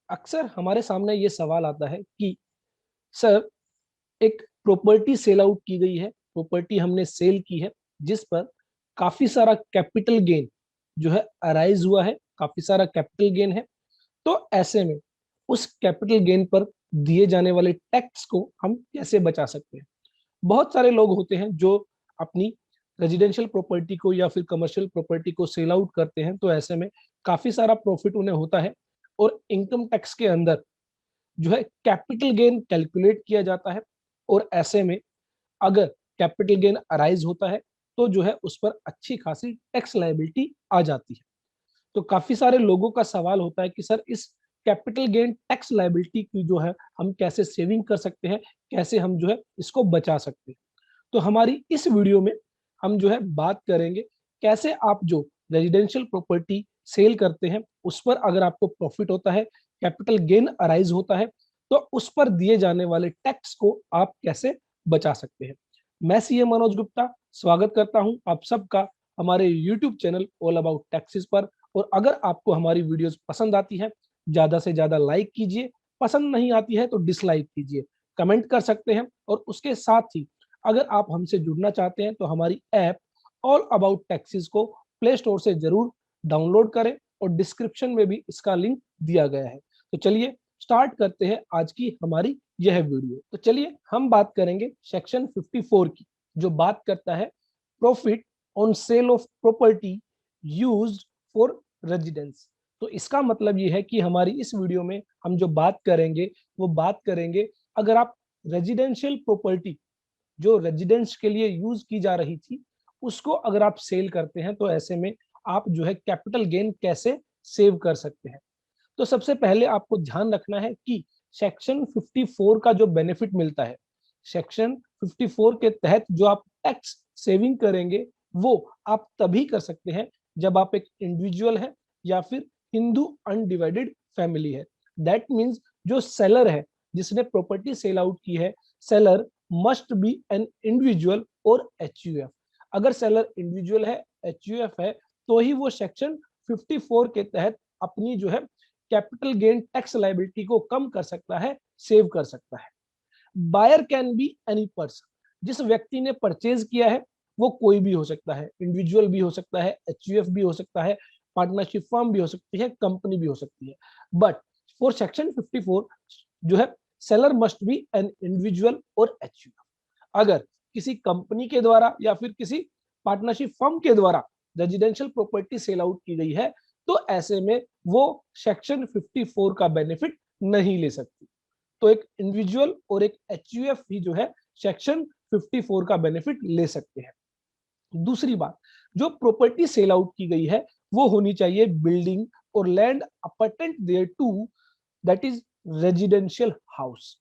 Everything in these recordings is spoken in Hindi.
अक्सर हमारे सामने ये सवाल आता है कि सर, एक प्रॉपर्टी सेल आउट की गई है, प्रॉपर्टी हमने सेल की है, जिस पर काफी सारा कैपिटल गेन जो है अराइज हुआ है, काफी सारा कैपिटल गेन है। तो ऐसे में उस कैपिटल गेन पर दिए जाने वाले टैक्स को हम कैसे बचा सकते हैं? बहुत सारे लोग होते हैं जो अपनी रेजिडेंशियल प्रॉपर्टी को या फिर कमर्शियल प्रॉपर्टी को सेल आउट करते हैं, तो ऐसे में काफी सारा प्रॉफिट उन्हें होता है और इनकम टैक्स के अंदर जो है कैपिटल गेन कैलकुलेट किया जाता है। और ऐसे में अगर कैपिटल गेन अराइज होता है तो जो है उस पर अच्छी खासी टैक्स लायबिलिटी आ जाती है। तो काफी सारे लोगों का सवाल होता है कि सर, इस कैपिटल गेन टैक्स लायबिलिटी की जो है हम कैसे सेविंग कर सकते हैं, कैसे हम जो है इसको बचा सकते हैं। तो हमारी इस वीडियो में हम जो है बात करेंगे कैसे आप जो रेजिडेंशियल प्रॉपर्टी सेल करते हैं उस पर अगर आपको प्रॉफिट होता है, कैपिटल गेन अराइज होता है, तो उस पर दिए जाने वाले टैक्स को आप कैसे बचा सकते हैं। मैं सीए मनोज गुप्ता स्वागत करता हूं आप सबका हमारे YouTube channel all about taxes पर। और अगर आपको हमारी वीडियोस पसंद आती है, ज्यादा से ज्यादा लाइक कीजिए, पसंद नहीं आती है तो डिसलाइक कीजिए, कमेंट कर सकते हैं। और उसके साथ ही अगर आप हमसे जुड़ना चाहते हैं तो हमारी ऐप ऑल अबाउट टैक्सेस को प्ले स्टोर से जरूर डाउनलोड करें और डिस्क्रिप्शन में भी इसका लिंक दिया गया है। तो चलिए स्टार्ट करते हैं आज की हमारी यह वीडियो। तो चलिए हम बात करेंगे सेक्शन 54 की, जो बात करता है profit on sale of property used for residence. तो इसका मतलब ये है कि हमारी इस वीडियो में हम जो बात करेंगे वो बात करेंगे, अगर आप रेजिडेंशियल प्रॉपर्टी जो रेजिडेंस के लिए यूज की जा रही थी उसको अगर आप सेल करते हैं तो ऐसे में आप जो है कैपिटल गेन कैसे सेव कर सकते हैं। तो सबसे पहले आपको ध्यान रखना है कि सेक्शन 54 का जो बेनिफिट मिलता है, सेक्शन 54 के तहत जो आप टैक्स सेविंग करेंगे वो आप तभी कर सकते हैं जब आप एक इंडिविजुअल है या फिर हिंदू अनडिवाइडेड फैमिली है। दैट मीन्स जो सेलर है जिसने प्रॉपर्टी सेल आउट की है, seller must be an individual और एचयूएफ। अगर सेलर इंडिविजुअल है, एचयूएफ है, तो ही वो सेक्शन 54 के तहत अपनी जो है कैपिटल गेन टैक्स लायबिलिटी को कम कर सकता है, सेव कर सकता है। Buyer can be any person, जिस व्यक्ति ने परचेज किया है वो कोई भी हो सकता है, इंडिविजुअल भी हो सकता है, एचयूएफ भी हो सकता है, पार्टनरशिप फर्म भी हो सकती है, कंपनी भी हो सकती है। बट फॉर सेक्शन 54 जो है seller must be an individual और एचयूएफ। अगर किसी कंपनी के द्वारा या फिर किसी पार्टनरशिप फर्म के द्वारा रेजिडेंशियल प्रॉपर्टी सेल आउट की गई है तो ऐसे में वो सेक्शन 54 का बेनिफिट नहीं ले सकती। तो एक इंडिविजुअल और एक एचयूएफ भी जो है सेक्शन 54 का बेनिफिट ले सकते हैं। दूसरी बात, जो प्रॉपर्टी सेल आउट की गई है वो होनी चाहिए बिल्डिंग और land appurtenant thereto, that is residential house.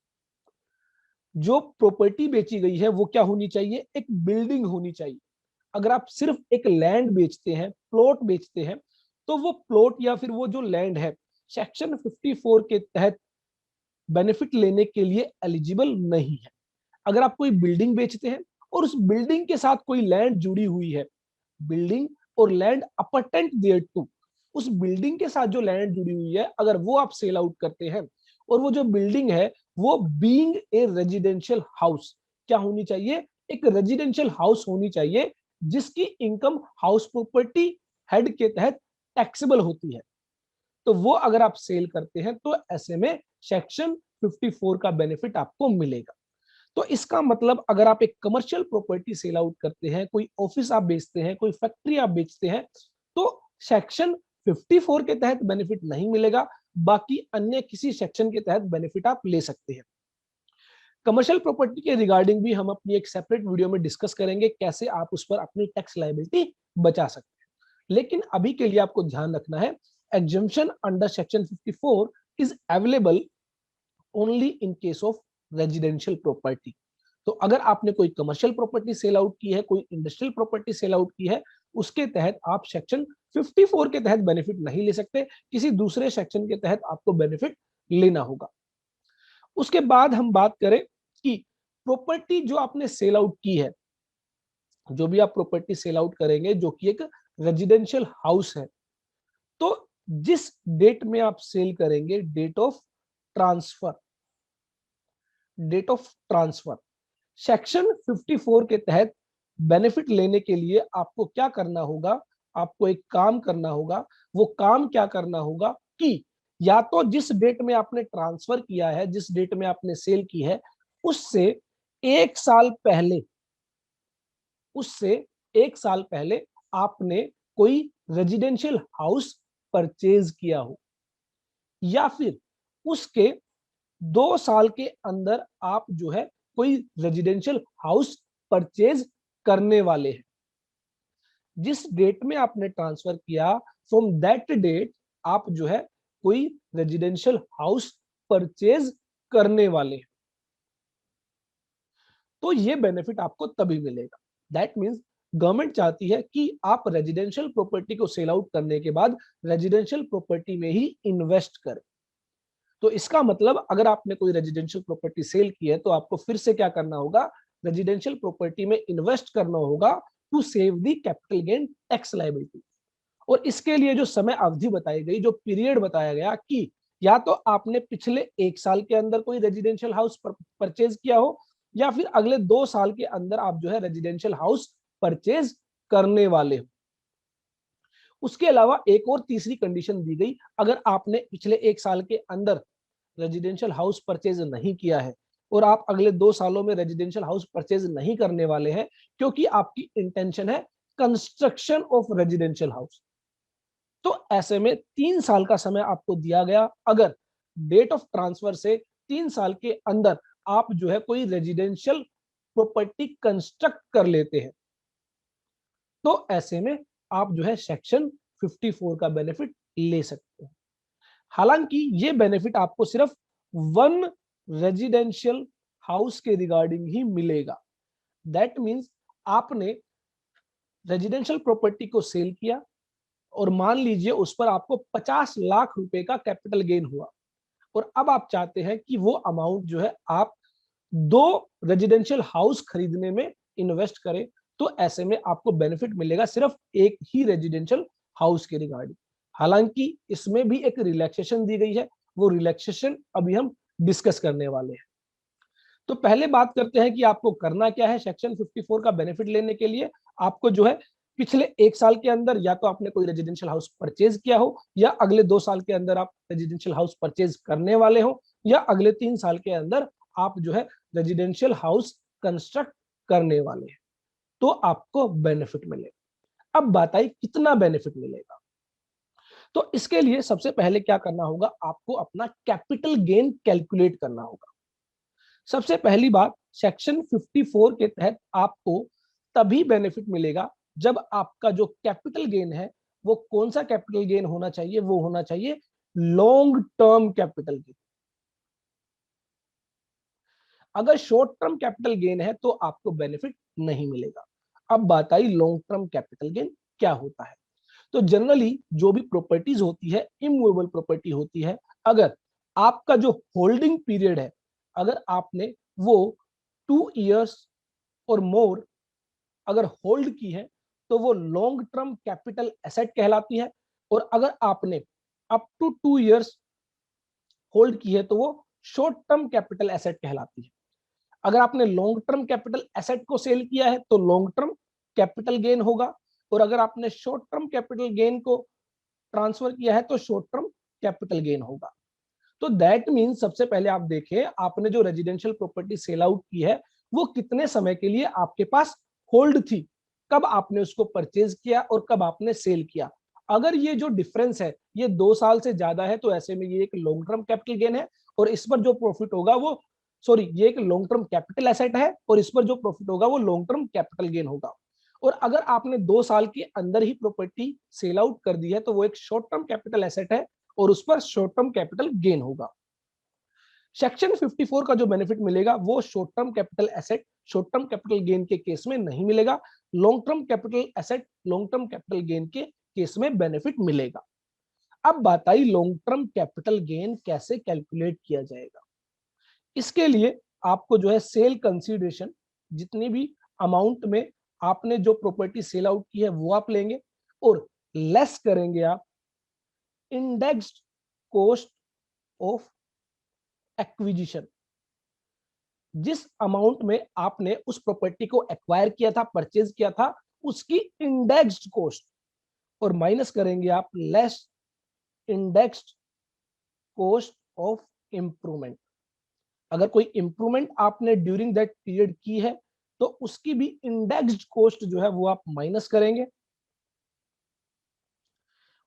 जो प्रॉपर्टी बेची गई है वो क्या होनी चाहिए? एक बिल्डिंग होनी चाहिए। अगर आप सिर्फ एक लैंड बेचते हैं, प्लॉट बेचते हैं, तो वो प्लॉट या फिर वो जो लैंड है सेक्शन 54 के तहत बेनिफिट लेने के लिए एलिजिबल नहीं है। अगर आप कोई बिल्डिंग बेचते हैं और उस बिल्डिंग के साथ कोई लैंड जुड़ी हुई है, बिल्डिंग और लैंड अपर्टेंट देयर टू, उस बिल्डिंग के साथ जो लैंड जुड़ी हुई है अगर वो आप सेल आउट करते हैं और वो जो बिल्डिंग है वो बीइंग ए रेजिडेंशियल हाउस, क्या होनी चाहिए? एक रेजिडेंशियल हाउस होनी चाहिए जिसकी इनकम हाउस प्रॉपर्टी हेड के तहत टैक्सेबल होती है। तो वो अगर आप सेल करते हैं तो ऐसे में सेक्शन 54 का बेनिफिट आपको मिलेगा। तो इसका मतलब अगर आप एक कमर्शियल प्रॉपर्टी सेल आउट करते हैं, कोई ऑफिस आप बेचते हैं, कोई फैक्ट्री आप बेचते हैं, तो सेक्शन 54 के तहत बेनिफिट नहीं मिलेगा, बाकी अन्य किसी सेक्शन के तहत बेनिफिट आप ले सकते हैं। कमर्शियल प्रॉपर्टी के रिगार्डिंग भी हम अपनी एक सेपरेट वीडियो में डिस्कस करेंगे कैसे आप उस पर अपनी टैक्स लायबिलिटी बचा सकते हैं। लेकिन अभी के लिए आपको ध्यान रखना है, exemption under section 54 is available only in case of residential property. तो अगर आपने कोई कमर्शियल प्रॉपर्टी सेल आउट की है, कोई इंडस्ट्रियल प्रॉपर्टी सेल आउट की है, उसके तहत आप सेक्शन 54 के तहत बेनिफिट नहीं ले सकते, किसी दूसरे सेक्शन के तहत आपको बेनिफिट लेना होगा। उसके बाद हम बात करें कि प्रॉपर्टी जो आपने सेल आउट की है, जो भी आप प्रॉपर्टी सेल आउट करेंगे जो कि एक रेजिडेंशियल हाउस है, तो जिस डेट में आप सेल करेंगे, date of transfer, date of transfer. Section 54 के तहत बेनिफिट लेने के लिए आपको क्या करना होगा, आपको एक काम करना होगा। वो काम क्या करना होगा कि या तो जिस डेट में आपने ट्रांसफर किया है, जिस डेट में आपने सेल की है, उससे एक साल पहले, उससे एक साल पहले आपने कोई रेजिडेंशियल हाउस परचेज किया हो, या फिर उसके 2 साल के अंदर आप जो है कोई रेजिडेंशियल हाउस परचेज करने वाले हैं। जिस डेट में आपने ट्रांसफर किया, फ्रॉम दैट डेट आप जो है कोई रेजिडेंशियल हाउस परचेज करने वाले हैं, तो ये बेनिफिट आपको तभी मिलेगा। दैट मीन्स गवर्नमेंट चाहती है कि आप रेजिडेंशियल प्रॉपर्टी को सेल आउट करने के बाद रेजिडेंशियल प्रॉपर्टी में ही इन्वेस्ट करें। तो इसका मतलब अगर आपने कोई रेजिडेंशियल प्रॉपर्टी सेल की है तो आपको फिर से क्या करना होगा, रेजिडेंशियल प्रॉपर्टी में इन्वेस्ट करना होगा to save the capital gain tax liability. और इसके लिए जो समय अवधि बताई गई, जो पीरियड बताया गया कि या तो आपने पिछले एक साल के अंदर कोई रेजिडेंशियल हाउस परचेज किया हो, या फिर अगले 2 साल के अंदर आप जो है रेजिडेंशियल हाउस परचेज करने वाले हो। उसके अलावा एक और तीसरी कंडीशन दी गई, अगर आपने पिछले एक साल के अंदर रेजिडेंशियल हाउस परचेज नहीं किया है और आप अगले 2 सालों में रेजिडेंशियल हाउस परचेज नहीं करने वाले हैं, क्योंकि आपकी इंटेंशन है कंस्ट्रक्शन ऑफ रेजिडेंशियल हाउस, तो ऐसे में 3 साल का समय आपको दिया गया। अगर डेट ऑफ ट्रांसफर से 3 साल के अंदर आप जो है कोई रेजिडेंशियल प्रॉपर्टी कंस्ट्रक्ट कर लेते हैं, तो ऐसे में आप जो है सेक्शन 54 का बेनिफिट ले सकते हैं। हालांकि ये बेनिफिट आपको सिर्फ वन रेजिडेंशियल हाउस के रिगार्डिंग ही मिलेगा। दैट मीन्स आपने रेजिडेंशियल प्रॉपर्टी को सेल किया और मान लीजिए उस पर आपको 50 लाख रुपए का कैपिटल गेन हुआ, और अब आप चाहते हैं कि वो अमाउंट जो है आप 2 रेजिडेंशियल हाउस खरीदने में इन्वेस्ट करें, तो ऐसे में आपको बेनिफिट मिलेगा सिर्फ एक ही रेजिडेंशियल हाउस के रिगार्डिंग। हालांकि इसमें भी एक रिलैक्सेशन दी गई है, वो रिलैक्सेशन अभी हम डिस्कस करने वाले हैं। तो पहले बात करते हैं कि आपको करना क्या है सेक्शन 54 का बेनिफिट लेने के लिए। आपको जो है पिछले एक साल के अंदर या तो आपने कोई रेजिडेंशियल हाउस परचेज किया हो, या अगले 2 साल के अंदर आप रेजिडेंशियल हाउस परचेज करने वाले हो, या अगले 3 साल के अंदर आप जो है रेजिडेंशियल हाउस कंस्ट्रक्ट करने वाले हैं, तो आपको बेनिफिट मिलेगा। अब बात आई कितना बेनिफिट मिलेगा। तो इसके लिए सबसे पहले क्या करना होगा, आपको अपना कैपिटल गेन कैलकुलेट करना होगा। सबसे पहली बात, सेक्शन 54 के तहत आपको तभी बेनिफिट मिलेगा जब आपका जो कैपिटल गेन है, वो कौन सा कैपिटल गेन होना चाहिए, वो होना चाहिए लॉन्ग टर्म कैपिटल गेन। अगर शॉर्ट टर्म कैपिटल गेन है तो आपको बेनिफिट नहीं मिलेगा। अब बात I long term capital gain क्या होता है। तो जनरली जो भी प्रॉपर्टीज होती है, इमूवेबल प्रॉपर्टी होती है, अगर आपका जो होल्डिंग पीरियड है, अगर आपने वो 2 इयर्स और मोर अगर होल्ड की है, तो वो लॉन्ग टर्म कैपिटल एसेट कहलाती है। और अगर आपने अप टू 2 इयर्स होल्ड की है, तो वो शॉर्ट टर्म कैपिटल एसेट कहलाती है। अगर आपने लॉन्ग टर्म कैपिटल एसेट को सेल किया है तो लॉन्ग टर्म कैपिटल गेन होगा, और अगर आपने शॉर्ट टर्म कैपिटल गेन को ट्रांसफर किया है तो शॉर्ट टर्म कैपिटल गेन होगा। तो दैट मीन सबसे पहले आप देखें, आपने जो रेजिडेंशियल प्रॉपर्टी सेल आउट की है, वो कितने समय के लिए आपके पास होल्ड थी, कब आपने उसको परचेज किया और कब आपने सेल किया। अगर ये जो डिफरेंस है ये 2 साल से ज्यादा है, तो ऐसे में ये एक लॉन्ग टर्म कैपिटल गेन है, और इस पर जो प्रॉफिट होगा वो, सॉरी, ये एक लॉन्ग टर्म कैपिटल एसेट है और इस पर जो प्रॉफिट होगा वो लॉन्ग टर्म कैपिटल गेन होगा। और अगर आपने 2 साल के अंदर ही प्रॉपर्टी सेल आउट कर दी है, तो वो एक शॉर्ट टर्म कैपिटल एसेट है और उस पर शॉर्ट टर्म कैपिटल गेन होगा। सेक्शन 54 का जो बेनिफिट मिलेगा वो short term capital asset, short term capital gain के केस में नहीं मिलेगा, long term capital asset, long term capital gain के केस में बेनिफिट मिलेगा। अब बात I long term capital gain कैसे कैलकुलेट किया जाएगा। इसके लिए आपको जो है सेल कंसीडरेशन, जितनी भी अमाउंट में आपने जो प्रॉपर्टी सेल आउट की है वो आप लेंगे, और लेस करेंगे आप इंडेक्स्ड कॉस्ट ऑफ एक्विजिशन। जिस अमाउंट में आपने उस प्रॉपर्टी को एक्वायर किया था, परचेज किया था, उसकी इंडेक्स्ड कॉस्ट, और माइनस करेंगे आप less indexed cost of improvement. अगर कोई इंप्रूवमेंट आपने ड्यूरिंग दैट पीरियड की है तो उसकी भी इंडेक्स्ड कॉस्ट जो है वो आप माइनस करेंगे।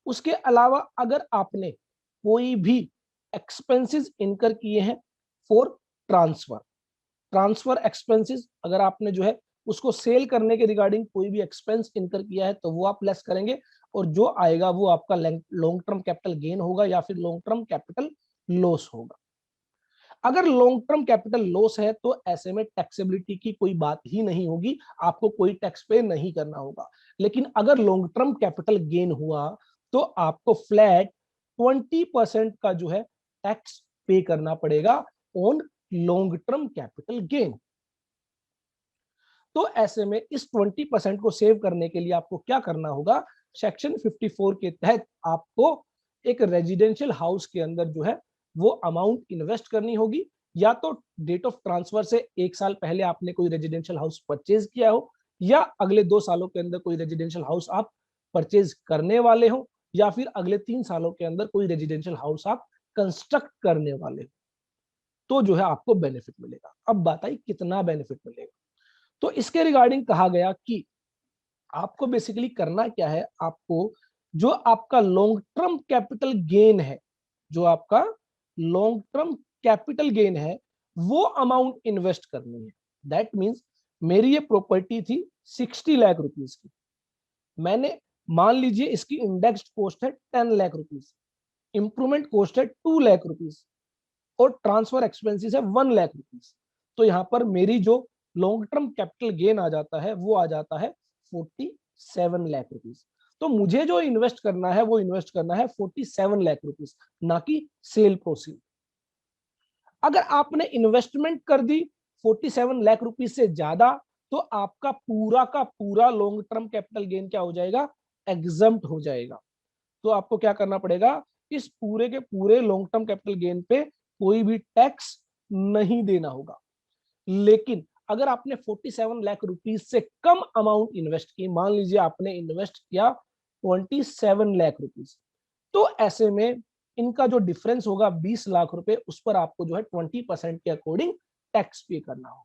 उसके अलावा अगर आपने कोई भी एक्सपेंसेस इनकर किए हैं फॉर ट्रांसफर, ट्रांसफर एक्सपेंसेस, अगर आपने जो है उसको सेल करने के रिगार्डिंग कोई भी एक्सपेंस इनकर किया है तो वो आप लेस करेंगे, और जो आएगा वो आपका लॉन्ग टर्म कैपिटल गेन होगा या फिर लॉन्ग टर्म कैपिटल लॉस होगा। अगर लॉन्ग टर्म कैपिटल लॉस है तो ऐसे में टैक्सेबिलिटी की कोई बात ही नहीं होगी, आपको कोई टैक्स पे नहीं करना होगा। लेकिन अगर लॉन्ग टर्म कैपिटल गेन हुआ तो आपको फ्लैट 20% का जो है टैक्स पे करना पड़ेगा on long term capital gain. तो ऐसे में इस 20% को सेव करने के लिए आपको क्या करना होगा, सेक्शन 54 के तहत आपको एक रेजिडेंशियल हाउस के अंदर जो है वो अमाउंट इन्वेस्ट करनी होगी। या तो डेट ऑफ ट्रांसफर से 1 साल पहले आपने कोई रेजिडेंशियल हाउस परचेज किया हो, या अगले 2 सालों के अंदर कोई रेजिडेंशियल हाउस आप परचेज करने वाले हो, या फिर अगले 3 सालों के अंदर कोई रेजिडेंशियल हाउस आप कंस्ट्रक्ट करने वाले हो, तो जो है आपको बेनिफिट मिलेगा। अब बात आई कितना बेनिफिट मिलेगा। तो इसके रिगार्डिंग कहा गया कि आपको बेसिकली करना क्या है, आपको जो आपका लॉन्ग टर्म कैपिटल गेन है, जो आपका लॉन्ग टर्म कैपिटल गेन है, वो अमाउंट इन्वेस्ट करनी है। दैट मींस मेरी ये प्रॉपर्टी थी 60 लाख रुपीस की, मैंने मान लीजिए इसकी इंडेक्स्ड कॉस्ट है 10 लाख रुपीस, इंप्रूवमेंट कॉस्ट है 2 लाख रुपीस, और ट्रांसफर एक्सपेंसेस है 1 लाख रुपीस। तो यहां पर मेरी जो लॉन्ग टर्म कैपिटल गेन आ जाता है वो आ जाता है 47 लाख रुपीस। तो मुझे जो इन्वेस्ट करना है वो इन्वेस्ट करना है 47 लाख रुपीस, ना कि सेल प्रोसीड। अगर आपने इन्वेस्टमेंट कर दी 47 लाख रुपीस से ज्यादा, तो आपका पूरा का पूरा लॉन्ग टर्म कैपिटल गेन क्या हो जाएगा, एग्जम्प्ट हो जाएगा। तो आपको क्या करना पड़ेगा, इस पूरे के पूरे लॉन्ग टर्म कैपिटल गेन पे कोई भी टैक्स नहीं देना होगा। लेकिन अगर आपने 47 लाख रुपीस से कम अमाउंट इन्वेस्ट की, मान लीजिए आपने इन्वेस्ट किया 27 लाख रुपीस, तो ऐसे में इनका जो डिफरेंस होगा 20 लाख रुपए, उस पर आपको जो है 20% के अकॉर्डिंग टैक्स पे करना होगा।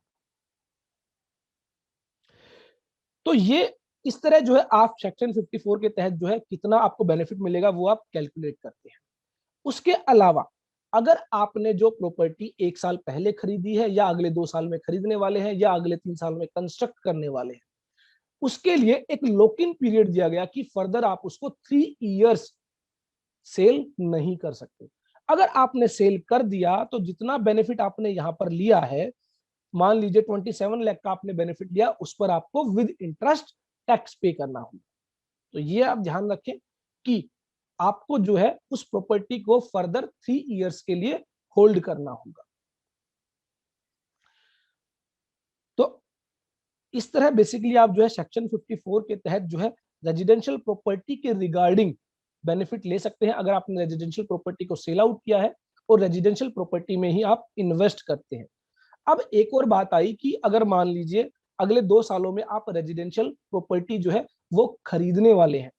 तो ये इस तरह जो है आप सेक्शन 54 के तहत जो है कितना आपको बेनिफिट मिलेगा वो आप कैलकुलेट करते हैं। उसके अलावा अगर आपने जो प्रॉपर्टी 1 साल पहले खरीदी है, या अगले 2 साल में खरीदने वाले हैं, या अगले 3 साल में कंस्ट्रक्ट करने वाले हैं, उसके लिए एक लॉक इन पीरियड दिया गया कि फर्दर आप उसको 3 इयर्स सेल नहीं कर सकते। अगर आपने सेल कर दिया तो जितना बेनिफिट आपने यहां पर लिया है, मान लीजिए 27 लाख का आपने बेनिफिट लिया, उस पर आपको विद इंटरेस्ट टैक्स पे करना होगा। तो ये आप ध्यान रखें कि आपको जो है उस प्रॉपर्टी को फर्दर 3 इयर्स के लिए होल्ड करना होगा। तो इस तरह बेसिकली आप जो है सेक्शन 54 के तहत जो है रेजिडेंशियल प्रॉपर्टी के रिगार्डिंग बेनिफिट ले सकते हैं, अगर आपने रेजिडेंशियल प्रॉपर्टी को सेल आउट किया है और रेजिडेंशियल प्रॉपर्टी में ही आप इन्वेस्ट करते हैं। अब एक और बात आई कि अगर मान लीजिए अगले 2 सालों में आप रेजिडेंशियल प्रॉपर्टी जो है वो खरीदने वाले हैं,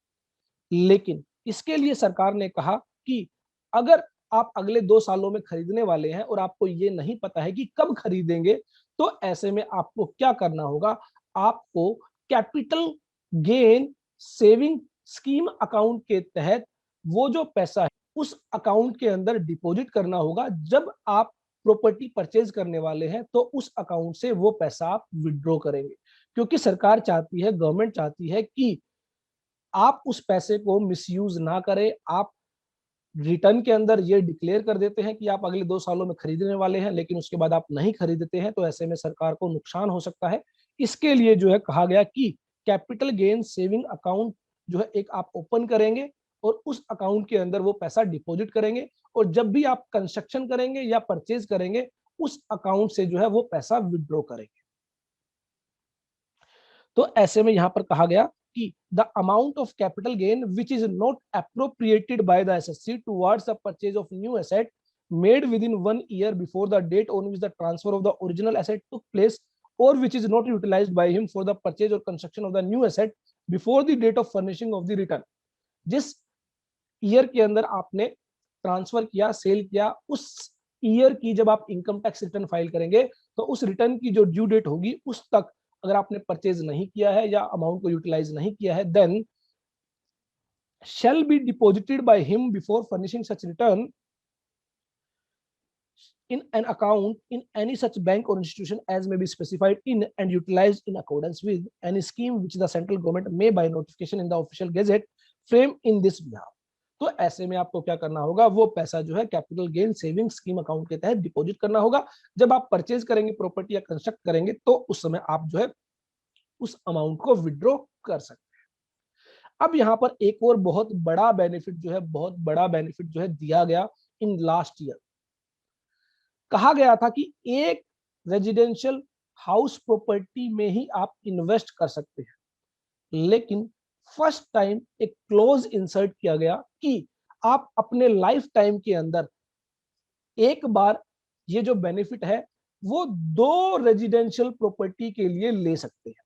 लेकिन इसके लिए सरकार ने कहा कि अगर आप अगले 2 सालों में खरीदने वाले हैं और आपको ये नहीं पता है कि कब खरीदेंगे, तो ऐसे में आपको क्या करना होगा, आपको capital gain saving scheme account के तहत वो जो पैसा है उस अकाउंट के अंदर डिपॉजिट करना होगा। जब आप प्रॉपर्टी परचेज करने वाले हैं तो उस अकाउंट से वो पैसा आप विड्रॉ करेंगे, क्योंकि सरकार चाहती है, गवर्नमेंट चाहती है कि आप उस पैसे को मिसयूज ना करें। आप रिटर्न के अंदर ये डिक्लेयर कर देते हैं कि आप अगले 2 सालों में खरीदने वाले हैं, लेकिन उसके बाद आप नहीं खरीदते हैं, तो ऐसे में सरकार को नुकसान हो सकता है। इसके लिए जो है कहा गया कि कैपिटल गेन सेविंग अकाउंट जो है एक आप ओपन करेंगे और उस अकाउंट के अंदर वो पैसा डिपॉजिट करेंगे, और जब भी आप कंस्ट्रक्शन करेंगे या परचेज करेंगे उस अकाउंट से जो है वो पैसा विड्रॉ करेंगे। तो ऐसे में यहां पर कहा गया कि the amount of capital gain which is not appropriated by the assessee towards the purchase of new asset made within 1 year before the date on which the transfer of the original asset took place or which is not utilized by him for the purchase or construction of the new asset before the date of furnishing of the return. जिस ईयर के अंदर आपने ट्रांसफर किया, सेल किया, उस ईयर की जब आप इनकम टैक्स रिटर्न फाइल करेंगे तो उस रिटर्न की जो ड्यू डेट होगी उस तक अगर आपने परचेज नहीं किया है या अमाउंट को यूटिलाइज नहीं किया है, then shall be deposited by him before furnishing such return in an account in any such bank or institution as may be specified in and utilized in accordance with any scheme which the central government may by notification in the official gazette frame in this behalf. तो ऐसे में आपको क्या करना होगा, वो पैसा जो है capital gain saving scheme account के तहत डिपॉजिट करना होगा. जब आप परचेज करेंगे प्रॉपर्टी या कंस्ट्रक्ट करेंगे तो उस समय आप जो है उस अमाउंट को विड्रॉ कर सकते हैं. अब यहाँ पर एक और बहुत बड़ा बेनिफिट जो है दिया गया इन लास्ट ईयर. कहा गया था कि एक रेजिडेंशियल हाउस प्रॉपर्टी में ही आप इन्वेस्ट कर सकते हैं, लेकिन फर्स्ट टाइम एक क्लोज इंसर्ट किया गया कि आप अपने लाइफ टाइम के अंदर एक बार ये जो बेनिफिट है वो 2 रेजिडेंशियल प्रॉपर्टी के लिए ले सकते हैं,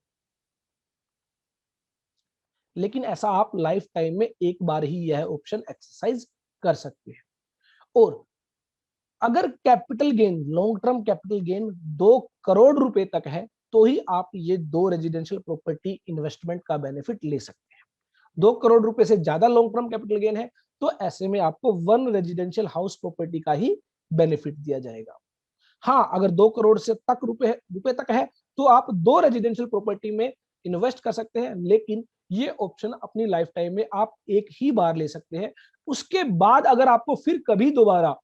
लेकिन ऐसा आप लाइफ टाइम में एक बार ही यह ऑप्शन एक्सरसाइज कर सकते हैं. और अगर capital gain, long term capital gain 2 crore रुपए तक है तो ही आप ये 2 रेजिडेंशियल प्रॉपर्टी इन्वेस्टमेंट का बेनिफिट ले सकते हैं. 2 करोड़ रुपए से ज्यादा लॉन्ग टर्म कैपिटल गेन है तो ऐसे में आपको 1 रेजिडेंशियल हाउस प्रॉपर्टी का ही बेनिफिट दिया जाएगा. हाँ, अगर 2 करोड़ से तक रुपए तक है तो आप 2 रेजिडेंशियल प्रॉपर्टी में इन्वेस्ट कर सकते हैं, लेकिन ये ऑप्शन अपनी लाइफ टाइम में आप एक ही बार ले सकते हैं. उसके बाद अगर आपको फिर कभी दोबारा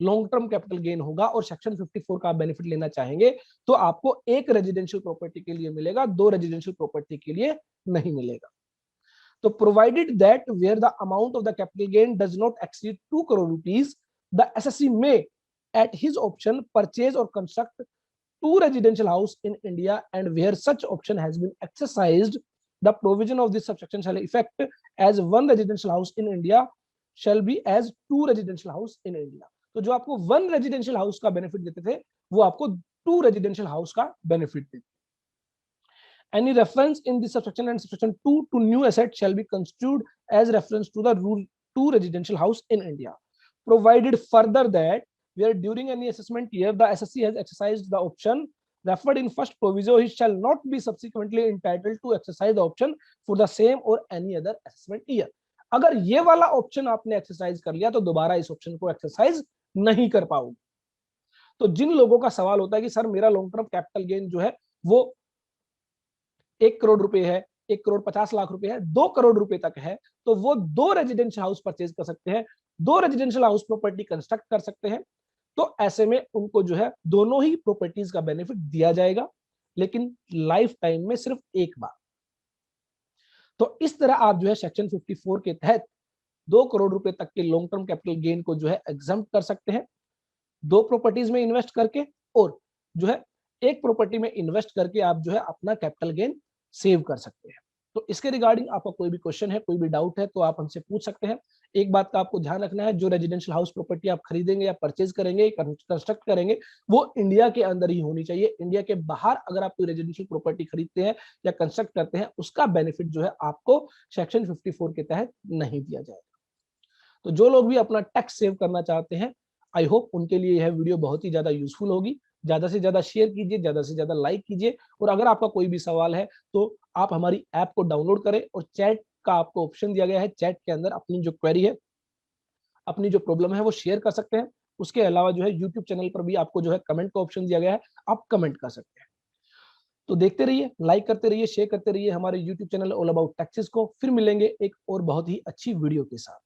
लॉन्ग टर्म कैपिटल गेन होगा और सेक्शन 54 का बेनिफिट लेना चाहेंगे तो आपको 1 रेजिडेंशियल प्रॉपर्टी के लिए मिलेगा, 2 रेजिडेंशियल प्रॉपर्टी के लिए नहीं मिलेगा. तो provided that where the amount of the capital gain does not exceed 2 crore rupees, the assessee may at his option purchase or construct 2 residential house in India, and where such option has been exercised, the provision of this subsection shall effect as 1 residential house in India shall be as 2 residential house in India. तो जो आपको 1 residential house का बेनिफिट देते थे वो आपको 2 residential house का बेनिफिट देते. Any reference in this subsection and subsection 2 to new asset shall be construed as reference to the rule 2 residential house in India, provided further that where during any assessment year the SSC has exercised the option referred in first proviso, he shall not be subsequently entitled to exercise the option for the same or any other assessment year. अगर ये वाला ऑप्शन आपने एक्सरसाइज कर लिया तो दोबारा इस ऑप्शन को एक्सरसाइज नहीं कर पाओगे. तो जिन लोगों का सवाल होता है कि सर मेरा लॉन्ग टर्म कैपिटल गेन जो है वो 1 करोड़ रुपए है, 1 करोड़ 50 लाख रुपए है, 2 करोड़ रुपए तक है, तो वो 2 रेजिडेंशियल हाउस परचेज कर सकते हैं, 2 रेजिडेंशियल हाउस प्रॉपर्टी कंस्ट्रक्ट कर सकते हैं. तो ऐसे में उनको जो है दोनों ही प्रॉपर्टीज का बेनिफिट दिया जाएगा, लेकिन लाइफ टाइम में सिर्फ एक बार. तो इस तरह आप जो है सेक्शन 54 के तहत 2 करोड़ रुपए तक के लॉन्ग टर्म कैपिटल गेन को जो है एग्जम्प्ट कर सकते हैं, 2 प्रॉपर्टीज में इन्वेस्ट करके, और जो है एक प्रॉपर्टी में इन्वेस्ट करके आप जो है अपना कैपिटल गेन सेव कर सकते हैं. तो इसके रिगार्डिंग आपका कोई भी क्वेश्चन है, कोई भी डाउट है तो आप हमसे पूछ सकते हैं. एक बात का आपको ध्यान रखना है, जो रेजिडेंशियल हाउस प्रॉपर्टी आप खरीदेंगे या परचेज करेंगे, कंस्ट्रक्ट करेंगे, वो इंडिया के अंदर ही होनी चाहिए. इंडिया के बाहर अगर आप कोई रेजिडेंशियल प्रॉपर्टी खरीदते हैं या कंस्ट्रक्ट करते हैं उसका बेनिफिट जो है आपको सेक्शन 54 के तहत नहीं दिया जाएगा. तो जो लोग भी अपना टैक्स सेव करना चाहते हैं, आई होप उनके लिए यह वीडियो बहुत ही ज्यादा यूजफुल होगी. ज्यादा से ज्यादा शेयर कीजिए, ज्यादा से ज्यादा लाइक कीजिए, और अगर आपका कोई भी सवाल है तो आप हमारी ऐप को डाउनलोड करें और चैट का आपको ऑप्शन दिया गया है, चैट के अंदर अपनी जो क्वेरी है, अपनी जो प्रॉब्लम है वो शेयर कर सकते हैं. उसके अलावा जो है यूट्यूब चैनल पर भी आपको जो है कमेंट का ऑप्शन दिया गया है, आप कमेंट कर सकते हैं. तो देखते रहिए, लाइक करते रहिए, शेयर करते रहिए हमारे YouTube channel all about taxes को. फिर मिलेंगे एक और बहुत ही अच्छी वीडियो के साथ.